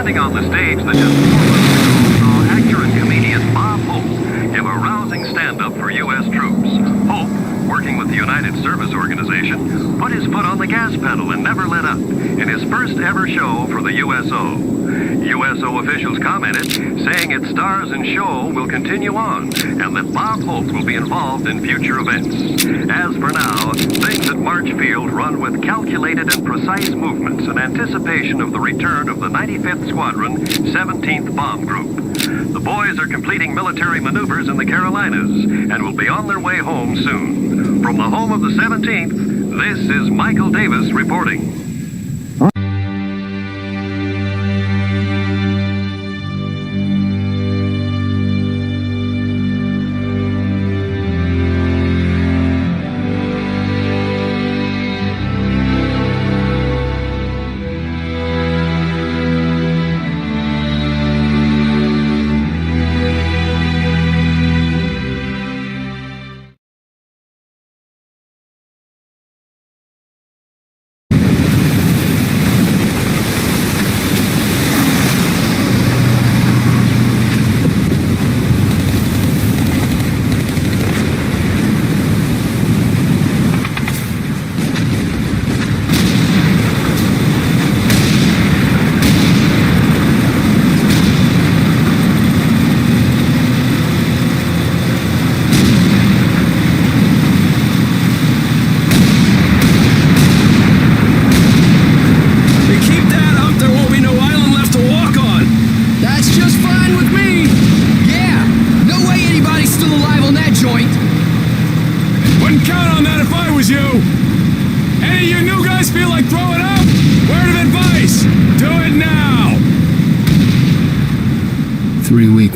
Standing on the stage, the just 4 months ago saw actor and comedian Bob Hope give a rousing stand-up for U.S. troops. Hope, working with the United Service Organization, put his foot on the gas pedal and never let up in his first ever show for the USO. USO officials commented, saying its stars and show will continue on, and that Bob Hope will be involved in future events. As for now, things at March Field run with calculated and precise movements in anticipation of the return of the 95th Squadron, 17th Bomb Group. The boys are completing military maneuvers in the Carolinas and will be on their way home soon. From the home of the 17th, this is Michael Davis reporting.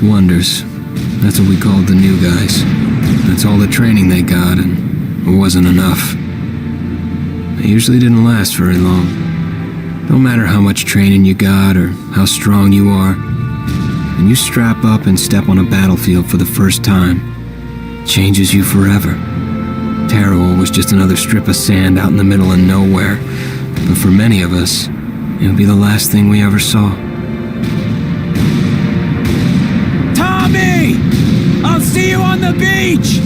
Wonders. That's what we called the new guys. That's all the training they got, and it wasn't enough. They usually didn't last very long. No matter how much training you got or how strong you are, when you strap up and step on a battlefield for the first time, it changes you forever. Tarawa was just another strip of sand out in the middle of nowhere, but for many of us, it would be the last thing we ever saw. I'll see you on the beach!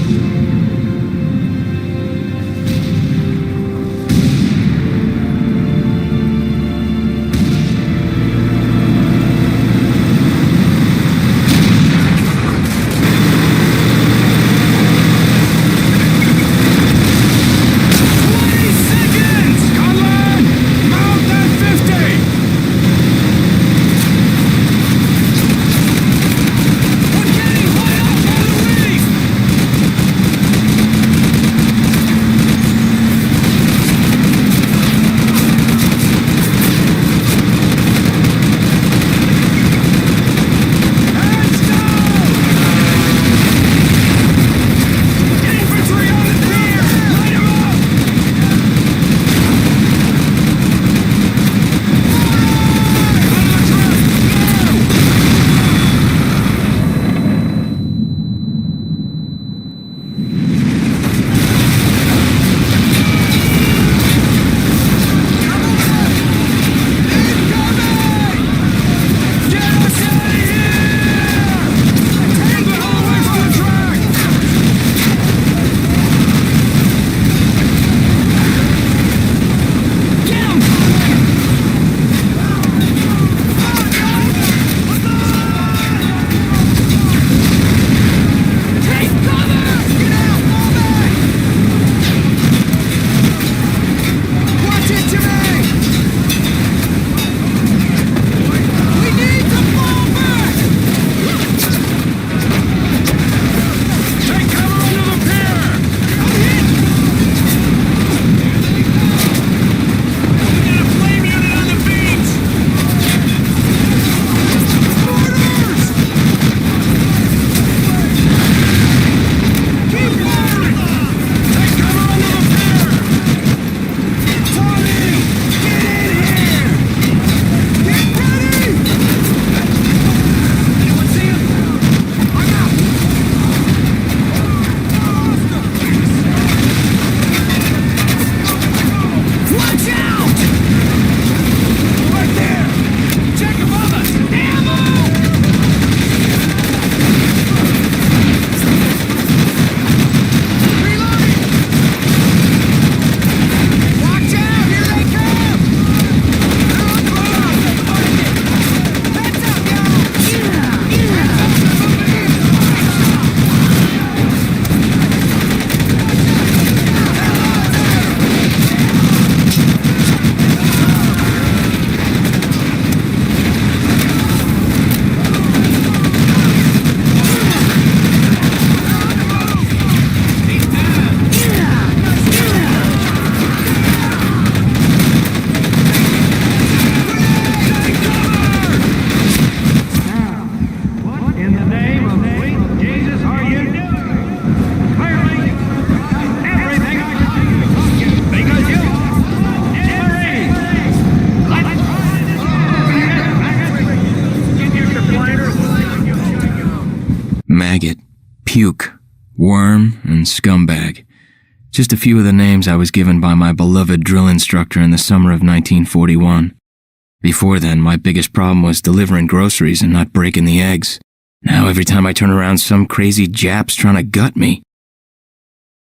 maggot, puke, worm, and scumbag. Just a few of the names I was given by my beloved drill instructor in the summer of 1941. Before then, my biggest problem was delivering groceries and not breaking the eggs. Now every time I turn around, some crazy Jap's trying to gut me.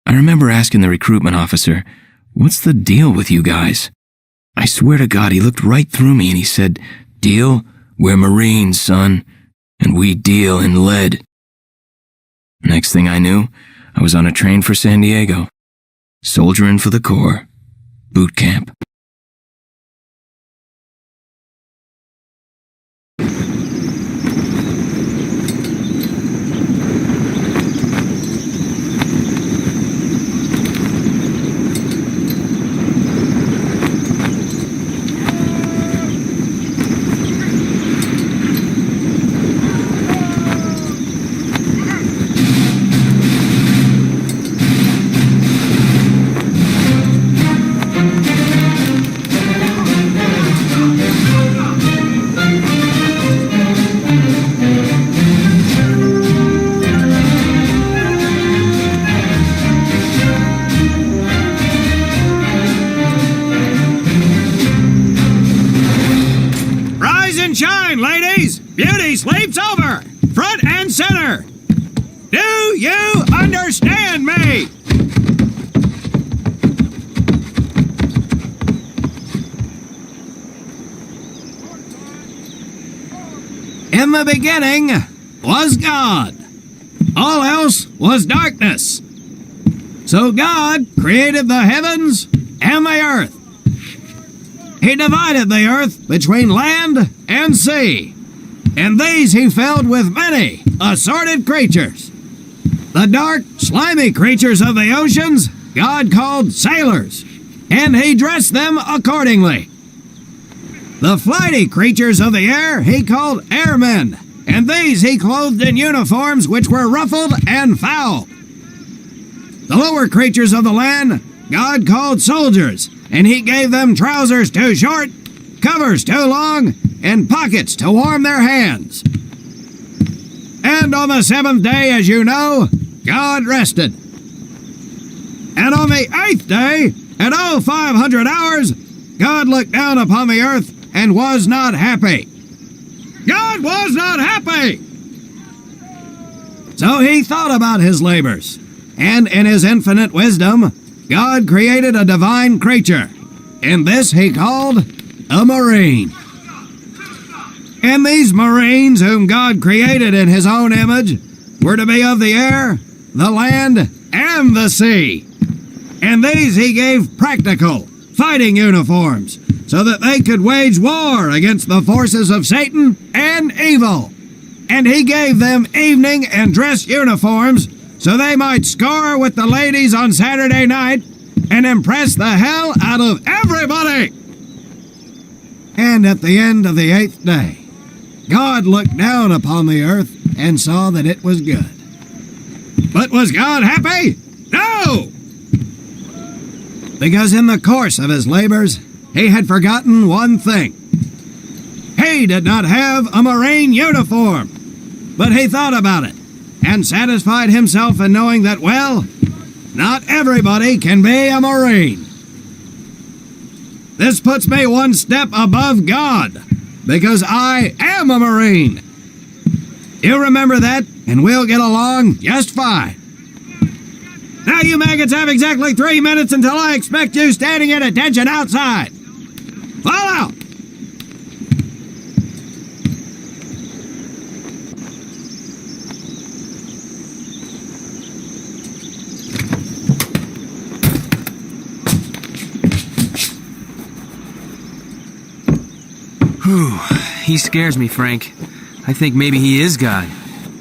I remember asking the recruitment officer, "What's the deal with you guys?" I swear to God, he looked right through me and he said, "Deal? We're Marines, son, and we deal in lead." Next thing I knew, I was on a train for San Diego. Soldiering for the Corps. Boot camp. Beauty sleeps over, front and center. Do you understand me? In the beginning was God. All else was darkness. So God created the heavens and the earth. He divided the earth between land and sea, and these he filled with many assorted creatures. The dark, slimy creatures of the oceans God called sailors, and he dressed them accordingly. The flighty creatures of the air he called airmen, and these he clothed in uniforms which were ruffled and foul. The lower creatures of the land God called soldiers, and he gave them trousers too short, covers too long, and pockets to warm their hands. And on the seventh day, as you know, God rested. And on the eighth day, at 0500 hours, God looked down upon the earth and was not happy. God was not happy! So he thought about his labors, and in his infinite wisdom, God created a divine creature, and this he called a Marine. And these Marines, whom God created in his own image, were to be of the air, the land, and the sea. And these he gave practical, fighting uniforms, so that they could wage war against the forces of Satan and evil. And he gave them evening and dress uniforms, so they might score with the ladies on Saturday night and impress the hell out of everybody. And at the end of the eighth day, God looked down upon the earth and saw that it was good. But was God happy? No! Because in the course of his labors, he had forgotten one thing. He did not have a Marine uniform, but he thought about it and satisfied himself in knowing that, well, not everybody can be a Marine. This puts me one step above God, because I am a Marine. You remember that, and we'll get along just fine. Now you maggots have exactly 3 minutes until I expect you standing at attention outside. Fall out! Whew. He scares me, Frank. I think maybe he is God.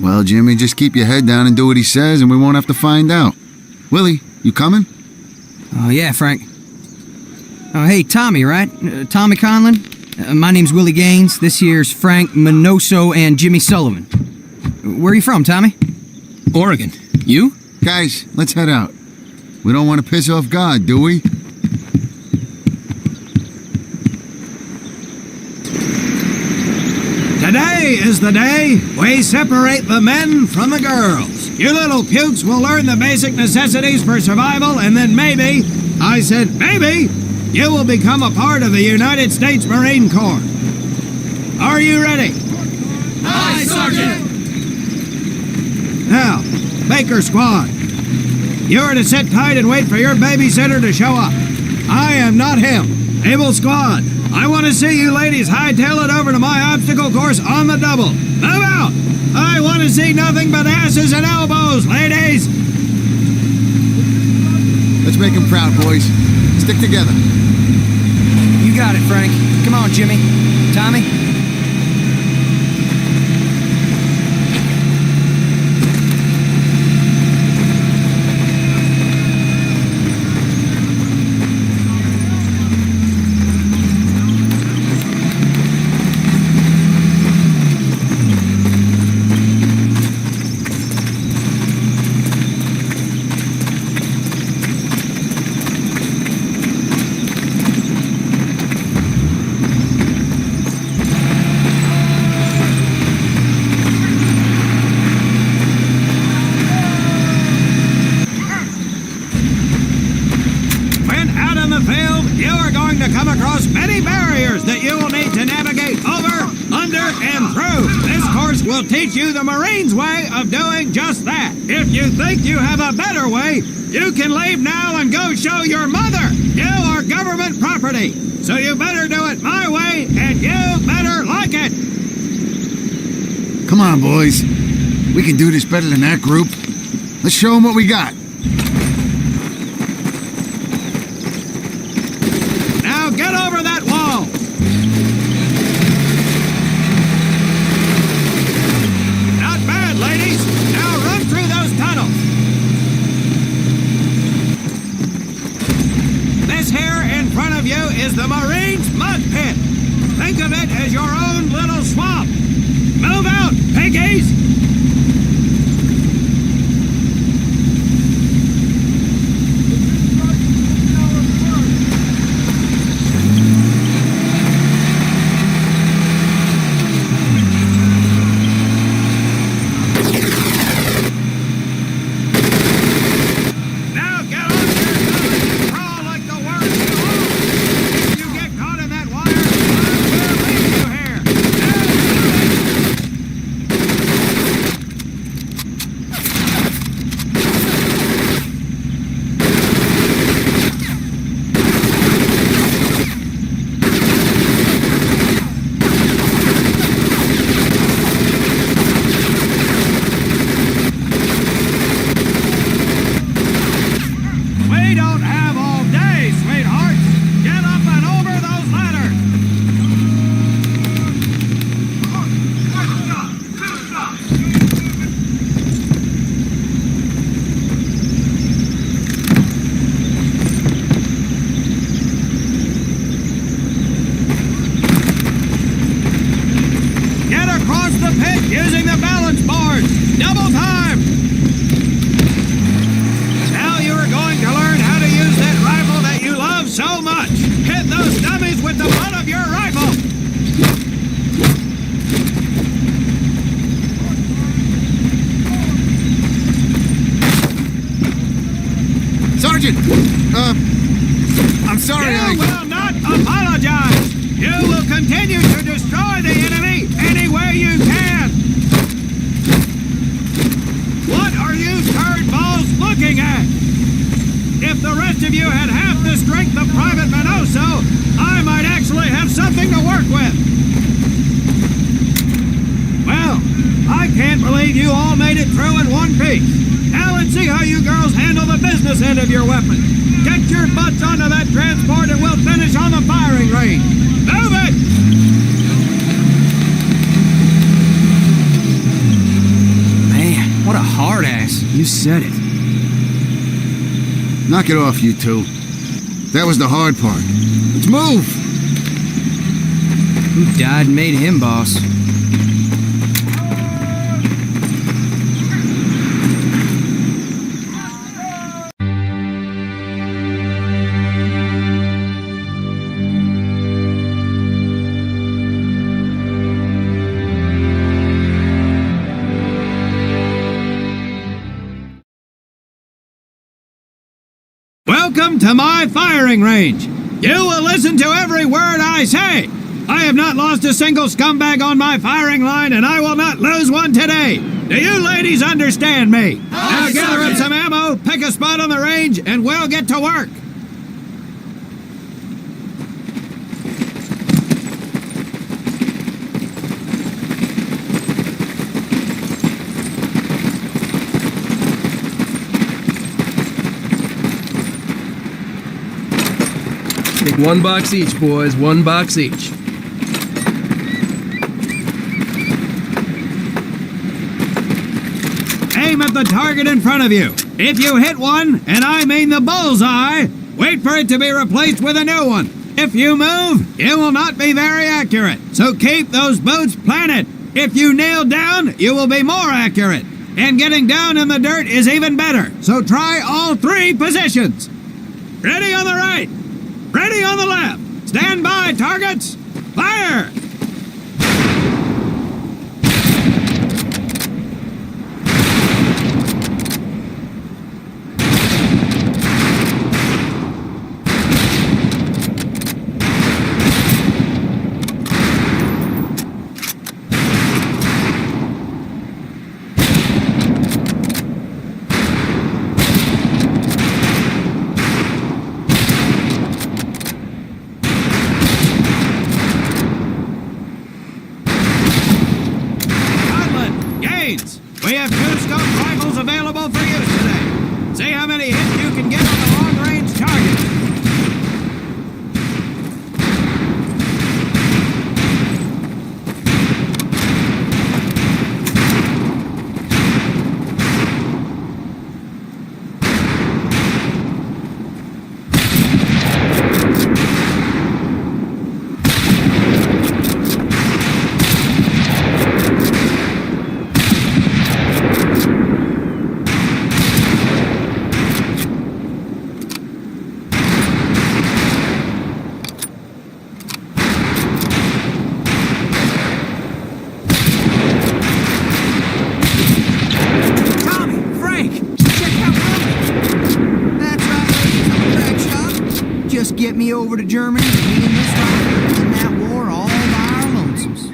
Well, Jimmy, just keep your head down and do what he says, and we won't have to find out. Willie, you coming? Oh, yeah, Frank. Oh, hey, Tommy, right? Tommy Conlon? My name's Willie Gaines. This here's Frank Minoso and Jimmy Sullivan. Where are you from, Tommy? Oregon. You? Guys, let's head out. We don't want to piss off God, do we? Today Today is the day we separate the men from the girls. You little pukes will learn the basic necessities for survival, and then maybe, I said maybe, you will become a part of the United States Marine Corps. Are you ready? Aye, Sergeant! Now, Baker Squad, you are to sit tight and wait for your babysitter to show up. I am not him. Able Squad, I want to see you ladies hightail it over to my obstacle course on the double. Move out! I want to see nothing but asses and elbows, ladies! Let's make him proud, boys. Stick together. You got it, Frank. Come on, Jimmy. Tommy? Come across many barriers that you will need to navigate over, under, and through. This course will teach you the Marines' way of doing just that. If you think you have a better way, you can leave now and go show your mother. You are government property, so you better do it my way, and you better like it. Come on, boys. We can do this better than that group. Let's show them what we got. Get over that wall! Not bad, ladies! Now run through those tunnels! This here in front of you is the Marines' mud pit. Think of it as your own little swamp. Move out, piggies! Using the balance board! Double time! Now you are going to learn how to use that rifle that you love so much! Hit those dummies with the butt of your rifle! Sergeant! I'm sorry, You will not apologize! You will continue to destroy the enemy any way you can! What are you turd balls looking at? If the rest of you had half the strength of Private Minoso, I might actually have something to work with. Well, I can't believe you all made it through in one piece. Now let's see how you girls handle the business end of your weapon. Get your butts onto that transport and we'll finish on the firing range. Move it! Man, what a hard ass. You said it. Knock it off, you two. That was the hard part. Let's move! Who died and made him boss? to my firing range. You will listen to every word I say. I have not lost a single scumbag on my firing line, and I will not lose one today. Do you ladies understand me? Now gather up some ammo, pick a spot on the range, and we'll get to work. Take 1 box each, boys. 1 box each. Aim at the target in front of you. If you hit one, and I mean the bullseye, wait for it to be replaced with a new one. If you move, it will not be very accurate. So keep those boots planted. If you nail down, you will be more accurate. And getting down in the dirt is even better. So try all 3 positions. Ready on the right. Ready on the left. Stand by, targets. Fire! We have 2 scope rifles available for use today. See how many hits you can get on the long-range target. Get me over to Germany to be in this war, in that war all by our lonesomes.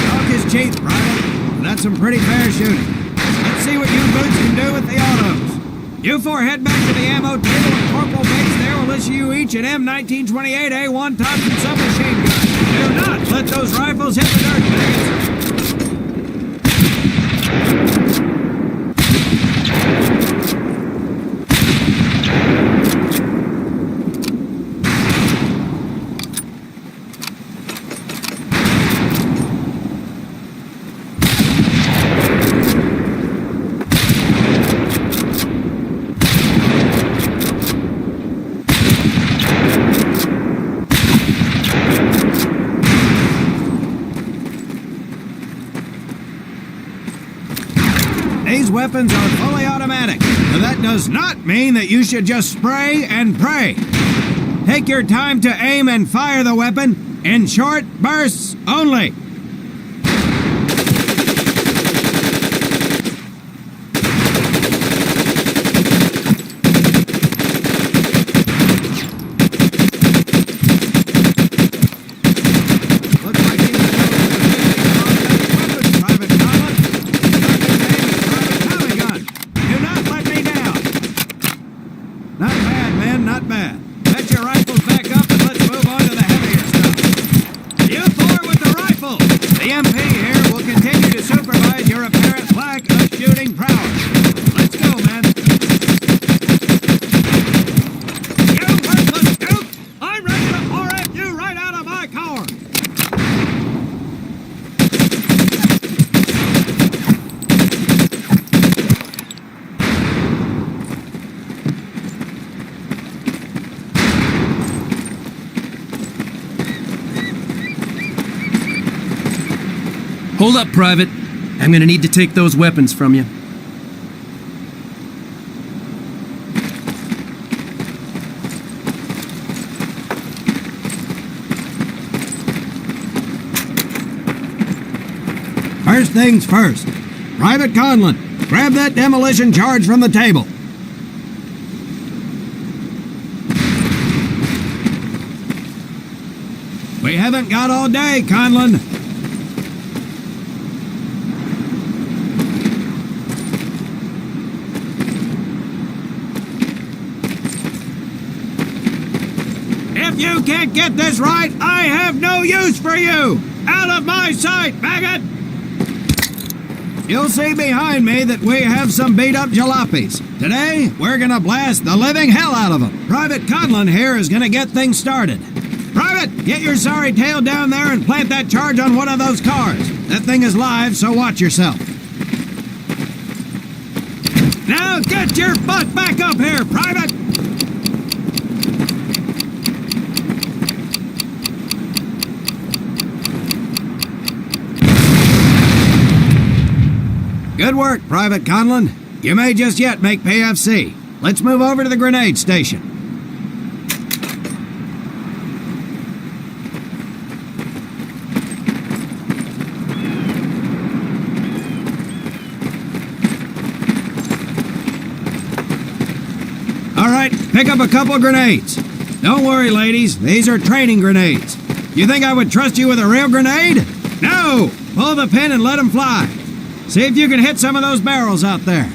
Talk is cheap, Private. That's some pretty fair shooting. Let's see what you boots can do with the autos. You 4 head back to the ammo table and Corporal Bates there will issue you each an M1928A1 Thompson submachine gun. Do not let those rifles hit the dirt, bags. These weapons are fully automatic, but that does not mean that you should just spray and pray. Take your time to aim and fire the weapon in short bursts only. Hold up, Private. I'm gonna need to take those weapons from you. First things first. Private Conlon, grab that demolition charge from the table. We haven't got all day, Conlon. If you can't get this right, I have no use for you! Out of my sight, maggot! You'll see behind me that we have some beat-up jalopies. Today, we're gonna blast the living hell out of them. Private Conlon here is gonna get things started. Private, get your sorry tail down there and plant that charge on one of those cars. That thing is live, so watch yourself. Now get your butt back up here, Private! Good work, Private Conlon. You may just yet make PFC. Let's move over to the grenade station. All right, pick up a couple grenades. Don't worry, ladies. These are training grenades. You think I would trust you with a real grenade? No! Pull the pin and let them fly. See if you can hit some of those barrels out there.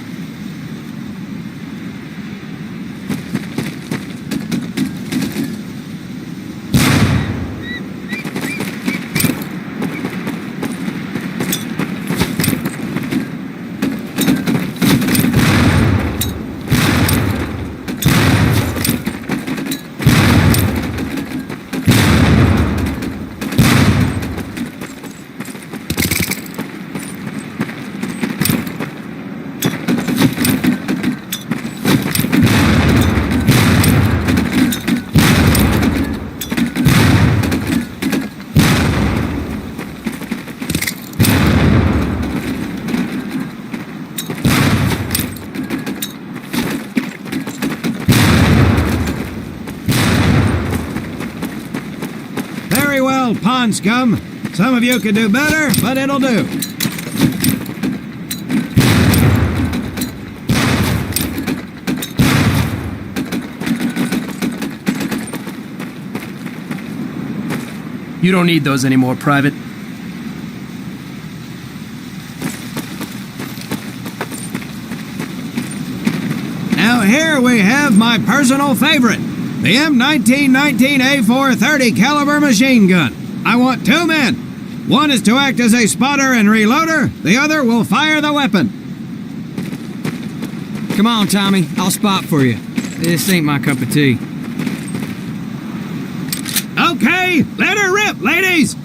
Pond scum. Some of you could do better, but it'll do. You don't need those anymore, Private. Now here we have my personal favorite, the M1919A430 caliber machine gun. I want 2 men. One is to act as a spotter and reloader. The other will fire the weapon. Come on, Tommy. I'll spot for you. This ain't my cup of tea. Okay, let her rip, ladies!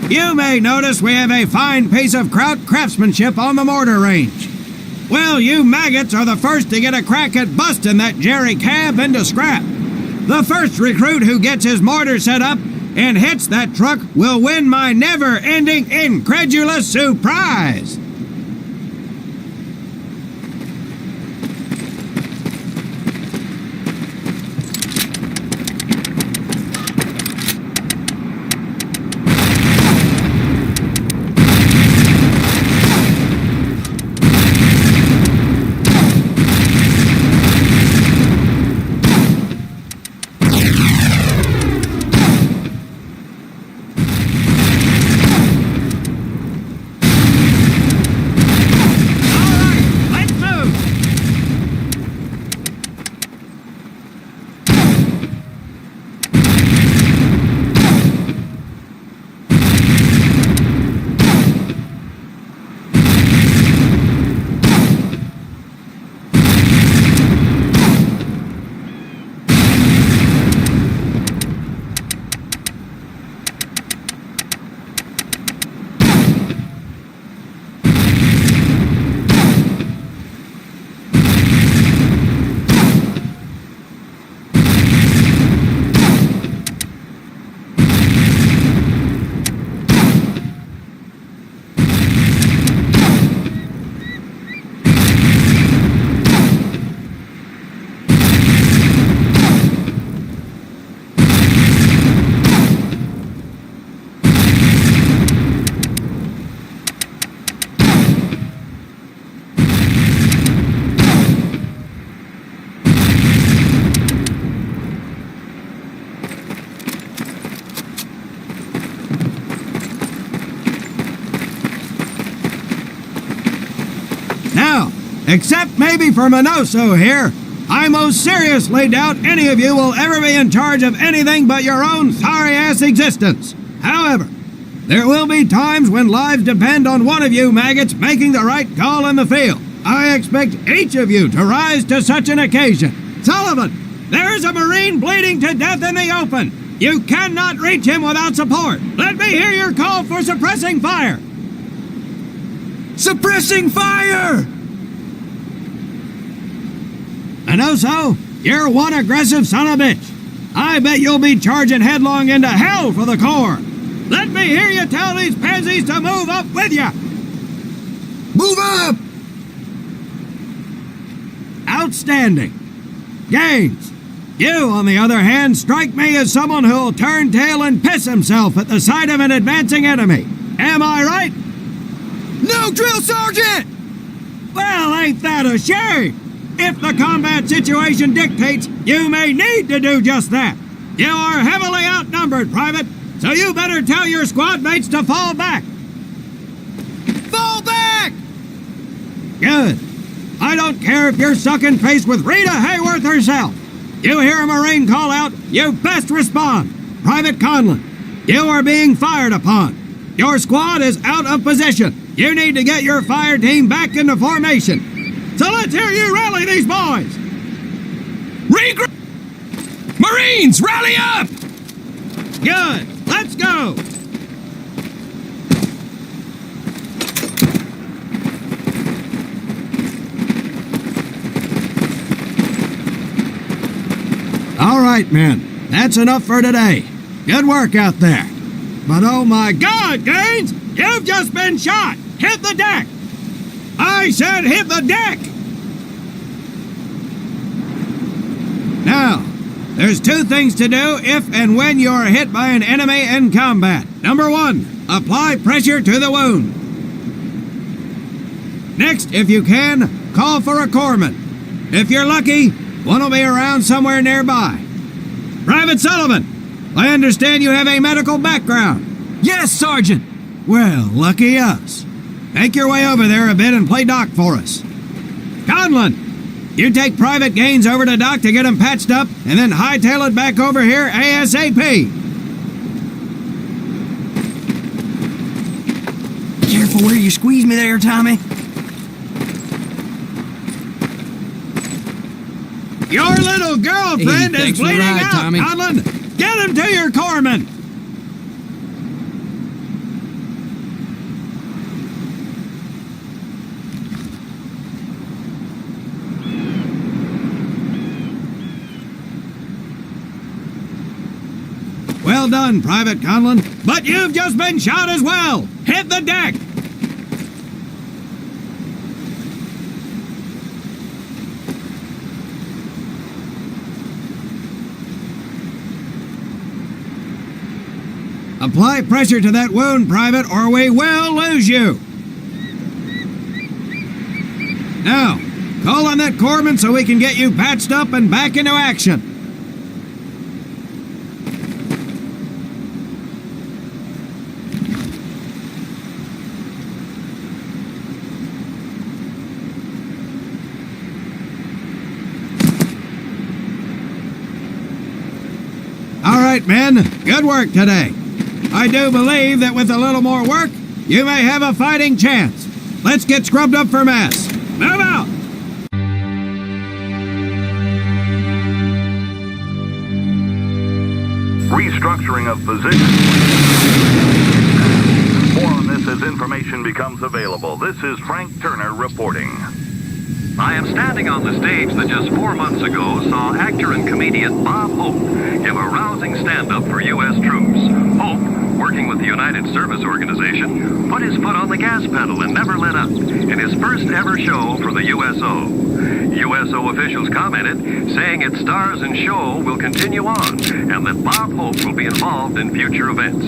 You may notice we have a fine piece of kraut craftsmanship on the mortar range. Well, you maggots are the first to get a crack at busting that Jerry cab into scrap. The first recruit who gets his mortar set up and hits that truck will win my never-ending incredulous surprise. Except maybe for Minoso here. I most seriously doubt any of you will ever be in charge of anything but your own sorry-ass existence. However, there will be times when lives depend on one of you maggots making the right call in the field. I expect each of you to rise to such an occasion. Sullivan, there is a Marine bleeding to death in the open. You cannot reach him without support. Let me hear your call for suppressing fire. Suppressing fire! Minoso, you're one aggressive son of a bitch. I bet you'll be charging headlong into hell for the Corps. Let me hear you tell these pansies to move up with you. Move up! Outstanding. Gaines, you, on the other hand, strike me as someone who'll turn tail and piss himself at the sight of an advancing enemy. Am I right? No, Drill Sergeant! Well, ain't that a shame? If the combat situation dictates, you may need to do just that. You are heavily outnumbered, Private, so you better tell your squad mates to fall back. Fall back! Good. I don't care if you're sucking face with Rita Hayworth herself. You hear a Marine call out, you best respond. Private Conlon, you are being fired upon. Your squad is out of position. You need to get your fire team back into formation. So let's hear you rally these boys! Marines, rally up! Good! Let's go! All right, men. That's enough for today. Good work out there. But oh my God, Gaines! You've just been shot! Hit the deck! I said hit the deck! Now, there's two things to do if and when you're hit by an enemy in combat. Number one, apply pressure to the wound. Next, if you can, call for a corpsman. If you're lucky, one will be around somewhere nearby. Private Sullivan, I understand you have a medical background. Yes, Sergeant! Well, lucky us. Make your way over there a bit and play doc for us. Conlon, you take Private Gaines over to doc to get him patched up, and then hightail it back over here ASAP. Careful where you squeeze me there, Tommy. Your little girlfriend Hey, is thanks for the bleeding ride, out, Tommy. Conlon. Get him to your corpsman. Well done, Private Conlon. But you've just been shot as well. Hit the deck. Apply pressure to that wound, Private, or we will lose you. Now, call on that corpsman so we can get you patched up and back into action. All right, men, good work today. I do believe that with a little more work, you may have a fighting chance. Let's get scrubbed up for mass. Move out! Restructuring of position. More on this as information becomes available. This is Frank Turner reporting. I am standing on the stage that just 4 months ago saw actor and comedian Bob Hope give a rousing stand-up for U.S. troops. Hope, working with the United Service Organization, put his foot on the gas pedal and never let up in his first ever show for the USO. USO officials commented, saying its stars and show will continue on, and that Bob Hope will be involved in future events.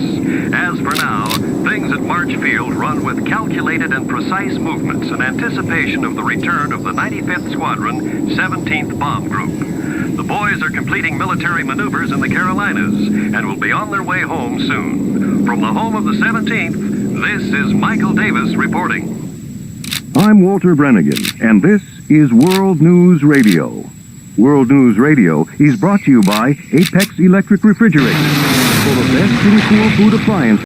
As for now, things at March Field run with calculated and precise movements in anticipation of the return of the 95th Squadron, 17th Bomb Group. The boys are completing military maneuvers in the Carolinas and will be on their way home soon. From the home of the 17th, this is Michael Davis reporting. I'm Walter Brennigan, and this is World News Radio. World News Radio is brought to you by Apex Electric Refrigerators for the best in cool food appliance